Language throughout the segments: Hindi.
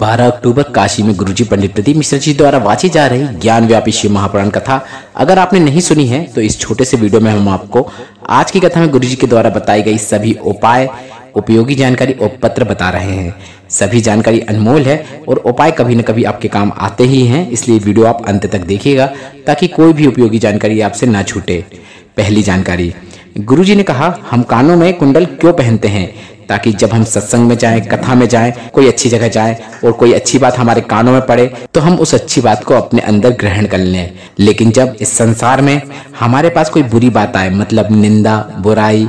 12 अक्टूबर काशी में गुरुजी पंडित प्रदीप मिश्र जी द्वारा वाची जा रही ज्ञान व्यापी शिव महापुराण कथा अगर आपने नहीं सुनी है तो इस छोटे से वीडियो में हम आपको आज की कथा में गुरुजी के द्वारा बताई गई सभी उपाय, उपयोगी जानकारी और पत्र बता रहे हैं। सभी जानकारी अनमोल है और उपाय कभी न कभी आपके काम आते ही हैं, इसलिए वीडियो आप अंत तक देखिएगा ताकि कोई भी उपयोगी जानकारी आपसे ना छूटे। पहली जानकारी, गुरुजी ने कहा हम कानों में कुंडल क्यों पहनते हैं? ताकि जब हम सत्संग में जाएं, कथा में जाएं, कोई अच्छी जगह जाएं और कोई अच्छी बात हमारे कानों में पड़े तो हम उस अच्छी बात को अपने अंदर ग्रहण कर लें। लेकिन जब इस संसार में हमारे पास कोई बुरी बात आए, मतलब निंदा, बुराई,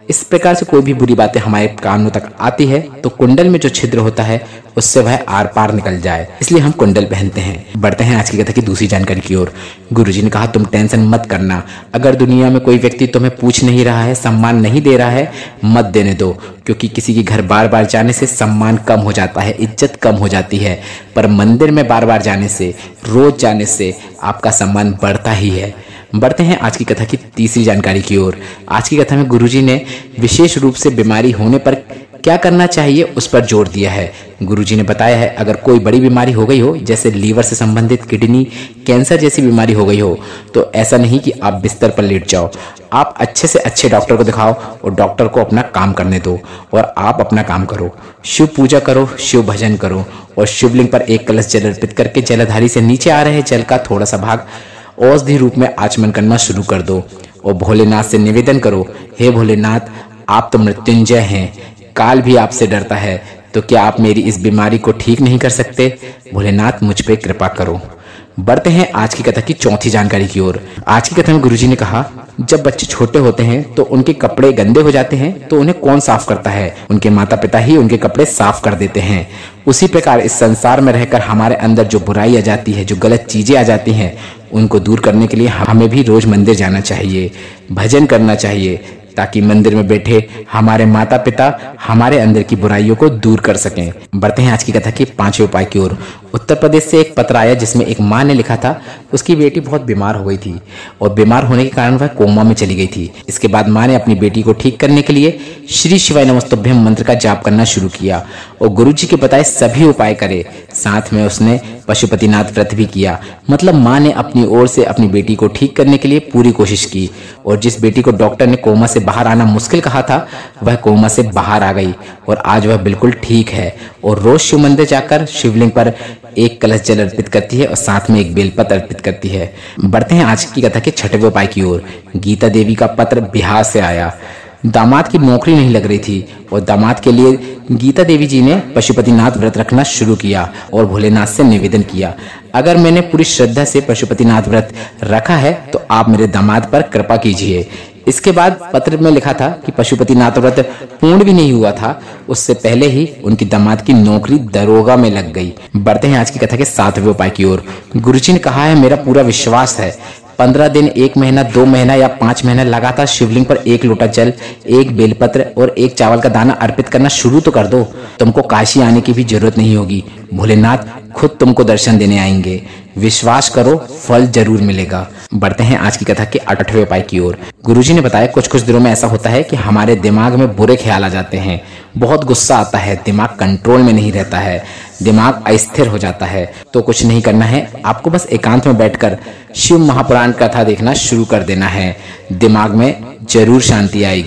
इस प्रकार से कोई भी बुरी बातें हमारे कानों तक आती है तो कुंडल में जो छिद्र होता है उससे वह आर पार निकल जाए, इसलिए हम कुंडल पहनते हैं। बढ़ते हैं आज की कथा की दूसरी जानकारी की ओर। गुरुजी ने कहा तुम टेंशन मत करना, अगर दुनिया में कोई व्यक्ति तुम्हें पूछ नहीं रहा है, सम्मान नहीं दे रहा है, मत देने दो, क्योंकि किसी के घर बार बार जाने से सम्मान कम हो जाता है, इज्जत कम हो जाती है, पर मंदिर में बार बार जाने से, रोज जाने से आपका सम्मान बढ़ता ही है। बढ़ते हैं आज की कथा की तीसरी जानकारी की ओर। आज की कथा में गुरुजी ने विशेष रूप से बीमारी होने पर क्या करना चाहिए उस पर जोर दिया है। गुरुजी ने बताया है अगर कोई बड़ी बीमारी हो गई हो, जैसे लीवर से संबंधित, किडनी, कैंसर जैसी बीमारी हो गई हो, तो ऐसा नहीं कि आप बिस्तर पर लेट जाओ, आप अच्छे से अच्छे डॉक्टर को दिखाओ और डॉक्टर को अपना काम करने दो और आप अपना काम करो। शिव पूजा करो, शिव भजन करो और शिवलिंग पर एक कलश जल अर्पित करके जलधारी से नीचे आ रहे जल का थोड़ा सा भाग औषधि रूप में आचमन करना शुरू कर दो और भोलेनाथ से निवेदन करो, हे भोलेनाथ, आप तो मृत्युंजय हैं, काल भी आपसे डरता है, तो क्या आप मेरी इस बीमारी को ठीक नहीं कर सकते? भोलेनाथ मुझ पे कृपा करो। बढ़ते हैं आज की कथा की चौथी जानकारी की ओर। आज की कथा में गुरुजी ने कहा जब बच्चे छोटे होते हैं तो उनके कपड़े गंदे हो जाते हैं तो उन्हें कौन साफ करता है? उनके माता पिता ही उनके कपड़े साफ कर देते हैं। उसी प्रकार इस संसार में रहकर हमारे अंदर जो बुराई आ जाती है, जो गलत चीजें आ जाती हैं, उनको दूर करने के लिए हमें भी रोज मंदिर जाना चाहिए, भजन करना चाहिए, ताकि मंदिर में बैठे हमारे माता पिता हमारे अंदर की बुराइयों को दूर कर सकें। बढ़ते हैं आज की कथा के पांचवें उपाय की ओर। उत्तर प्रदेश से एक पत्र आया जिसमें एक माँ ने लिखा था उसकी बेटी बहुत बीमार हो गई थी और बीमार होने के कारण वह कोमा में चली गई थी। इसके बाद माँ ने अपनी बेटी को ठीक करने के लिए श्री शिवाय नमस्तुभ्यम मंत्र का जाप करना शुरू किया और गुरुजी के बताए सभी उपाय करे। साथ में उसने पशुपतिनाथ व्रत भी किया। मतलब माँ ने अपनी ओर से अपनी बेटी को ठीक करने के लिए पूरी कोशिश की और जिस बेटी को डॉक्टर ने कोमा से बाहर आना मुश्किल कहा था वह कोमा से बाहर आ गई और आज वह बिल्कुल ठीक है और रोज शिव मंदिर जाकर शिवलिंग पर एक कलश जल अर्पित करती है और साथ में एक बेलपत्र अर्पित करती है। बढ़ते हैं आज की कथा के छठवें उपाय की ओर। गीता देवी का पत्र बिहार से आया। दामाद की नौकरी नहीं लग रही थी और दामाद के लिए गीता देवी जी ने पशुपतिनाथ व्रत रखना शुरू किया और भोलेनाथ से निवेदन किया अगर मैंने पूरी श्रद्धा से पशुपतिनाथ व्रत रखा है तो आप मेरे दामाद पर कृपा कीजिए। इसके बाद पत्र में लिखा था कि पशुपतिनाथ व्रत पूर्ण भी नहीं हुआ था, उससे पहले ही उनकी दामाद की नौकरी दरोगा में लग गई। बढ़ते हैं आज की कथा के सातवें उपाय की ओर। गुरुजी ने कहा है मेरा पूरा विश्वास है 15 दिन, 1 महीना, 2 महीना या 5 महीना लगातार शिवलिंग पर एक लोटा जल, एक बेलपत्र और एक चावल का दाना अर्पित करना शुरू तो कर दो, तुमको काशी आने की भी जरूरत नहीं होगी, भोलेनाथ खुद तुमको दर्शन देने आएंगे, विश्वास करो फल जरूर मिलेगा। बढ़ते हैं आज की कथा के 8वें उपाय की ओर। गुरुजी ने बताया कुछ कुछ दिनों में ऐसा होता है कि हमारे दिमाग में बुरे ख्याल आ जाते हैं, बहुत गुस्सा आता है, दिमाग कंट्रोल में नहीं रहता है, दिमाग अस्थिर हो जाता है। तो कुछ नहीं करना है, आपको बस एकांत में बैठकर शिव महापुराण कथा देखना शुरू कर देना है, दिमाग में जरूर शांति आएगी।